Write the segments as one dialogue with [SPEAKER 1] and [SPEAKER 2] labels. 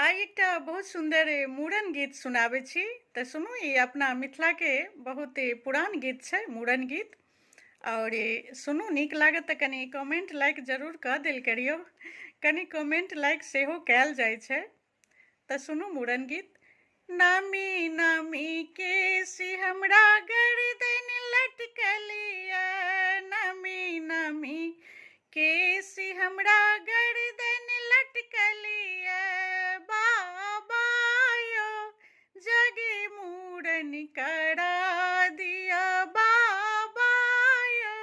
[SPEAKER 1] आइ एकटा बहुत सुंदर मूड़न गीत सुनाबै छी। तऽ सुनू, ई अपना मिथिला के बहुत पुरान गीत छै मूड़न गीत। और सुनू, नीक लागत तऽ कनि कमेंट लाइक जरूर कऽ देल करियौ। कनि कमेंट लाइक सेहो कयल जाइ छै। तऽ सुनू मूड़न गीत। नामी नामी केसी हमरा गर्दन लटकलिया, नामी नामी केसी हमरा गर्दन लटकलिया, बाबा यो जगे मूड़न करा दिया, बाबा यो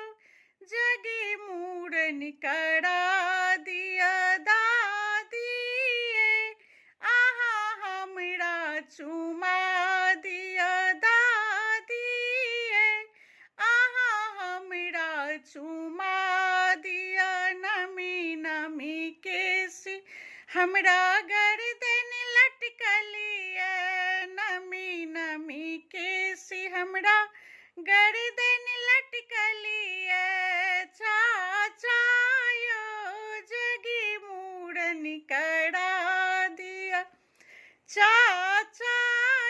[SPEAKER 1] जगे मूड़न करा दिया, दादी आहा हमरा चुमा दिया, दादी आहा हमरा चुमा दिया, नमी नमी केसी हमरा गर्दन लटकलिया, नमी नमी केसी हमरा गर्दन लटकलिया, चाचा यो जगी मूड़न करा दिया, चाचा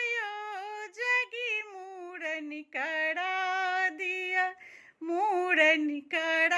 [SPEAKER 1] यो जगी मूड़न करा दिया, मूड़न करा